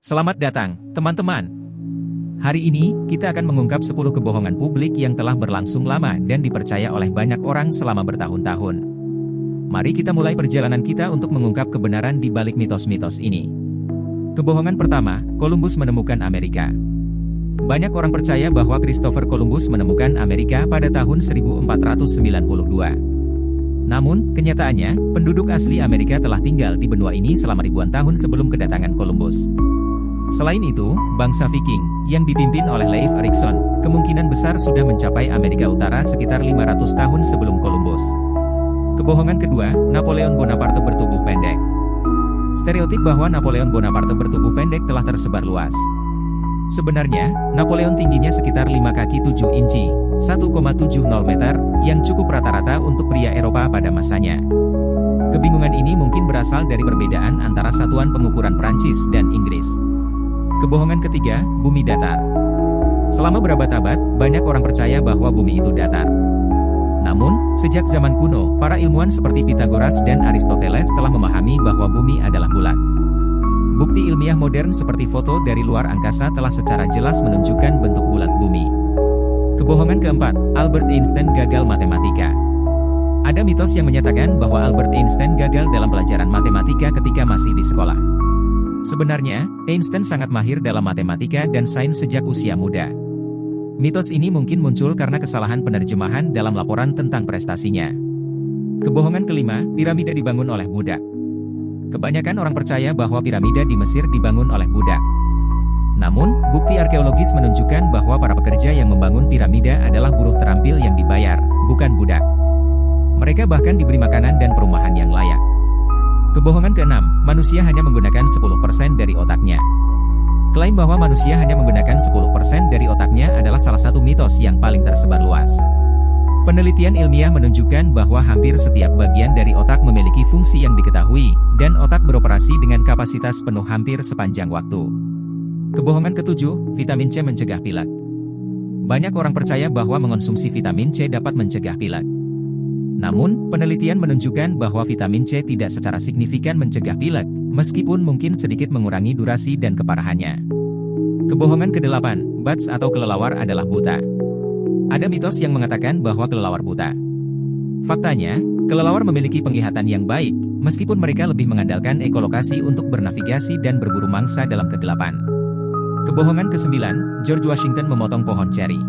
Selamat datang, teman-teman. Hari ini, kita akan mengungkap 10 kebohongan publik yang telah berlangsung lama dan dipercaya oleh banyak orang selama bertahun-tahun. Mari kita mulai perjalanan kita untuk mengungkap kebenaran di balik mitos-mitos ini. Kebohongan pertama, Columbus menemukan Amerika. Banyak orang percaya bahwa Christopher Columbus menemukan Amerika pada tahun 1492. Namun, kenyataannya, penduduk asli Amerika telah tinggal di benua ini selama ribuan tahun sebelum kedatangan Columbus. Selain itu, bangsa Viking, yang dipimpin oleh Leif Erikson, kemungkinan besar sudah mencapai Amerika Utara sekitar 500 tahun sebelum Columbus. Kebohongan kedua, Napoleon Bonaparte bertubuh pendek. Stereotip bahwa Napoleon Bonaparte bertubuh pendek telah tersebar luas. Sebenarnya, Napoleon tingginya sekitar 5 kaki 7 inci, 1,70 meter, yang cukup rata-rata untuk pria Eropa pada masanya. Kebingungan ini mungkin berasal dari perbedaan antara satuan pengukuran Prancis dan Inggris. Kebohongan ketiga, bumi datar. Selama berabad-abad, banyak orang percaya bahwa bumi itu datar. Namun, sejak zaman kuno, para ilmuwan seperti Pythagoras dan Aristoteles telah memahami bahwa bumi adalah bulat. Bukti ilmiah modern seperti foto dari luar angkasa telah secara jelas menunjukkan bentuk bulat bumi. Kebohongan keempat, Albert Einstein gagal matematika. Ada mitos yang menyatakan bahwa Albert Einstein gagal dalam pelajaran matematika ketika masih di sekolah. Sebenarnya, Einstein sangat mahir dalam matematika dan sains sejak usia muda. Mitos ini mungkin muncul karena kesalahan penerjemahan dalam laporan tentang prestasinya. Kebohongan kelima, piramida dibangun oleh budak. Kebanyakan orang percaya bahwa piramida di Mesir dibangun oleh budak. Namun, bukti arkeologis menunjukkan bahwa para pekerja yang membangun piramida adalah buruh terampil yang dibayar, bukan budak. Mereka bahkan diberi makanan dan perumahan yang layak. Kebohongan keenam, manusia hanya menggunakan 10% dari otaknya. Klaim bahwa manusia hanya menggunakan 10% dari otaknya adalah salah satu mitos yang paling tersebar luas. Penelitian ilmiah menunjukkan bahwa hampir setiap bagian dari otak memiliki fungsi yang diketahui, dan otak beroperasi dengan kapasitas penuh hampir sepanjang waktu. Kebohongan ketujuh, vitamin C mencegah pilek. Banyak orang percaya bahwa mengonsumsi vitamin C dapat mencegah pilek. Namun, penelitian menunjukkan bahwa vitamin C tidak secara signifikan mencegah pilek, meskipun mungkin sedikit mengurangi durasi dan keparahannya. Kebohongan kedelapan, bats atau kelelawar adalah buta. Ada mitos yang mengatakan bahwa kelelawar buta. Faktanya, kelelawar memiliki penglihatan yang baik, meskipun mereka lebih mengandalkan ekolokasi untuk bernavigasi dan berburu mangsa dalam kegelapan. Kebohongan ke-9, George Washington memotong pohon ceri.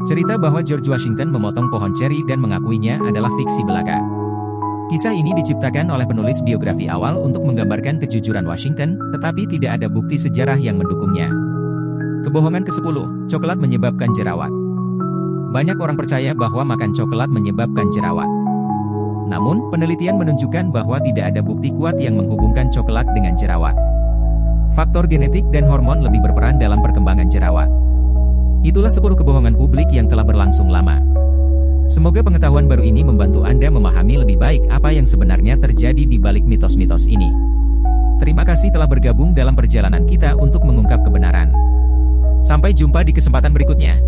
Cerita bahwa George Washington memotong pohon ceri dan mengakuinya adalah fiksi belaka. Kisah ini diciptakan oleh penulis biografi awal untuk menggambarkan kejujuran Washington, tetapi tidak ada bukti sejarah yang mendukungnya. Kebohongan ke-10, coklat menyebabkan jerawat. Banyak orang percaya bahwa makan coklat menyebabkan jerawat. Namun, penelitian menunjukkan bahwa tidak ada bukti kuat yang menghubungkan coklat dengan jerawat. Faktor genetik dan hormon lebih berperan dalam perkembangan jerawat. Itulah 10 kebohongan publik yang telah berlangsung lama. Semoga pengetahuan baru ini membantu Anda memahami lebih baik apa yang sebenarnya terjadi di balik mitos-mitos ini. Terima kasih telah bergabung dalam perjalanan kita untuk mengungkap kebenaran. Sampai jumpa di kesempatan berikutnya.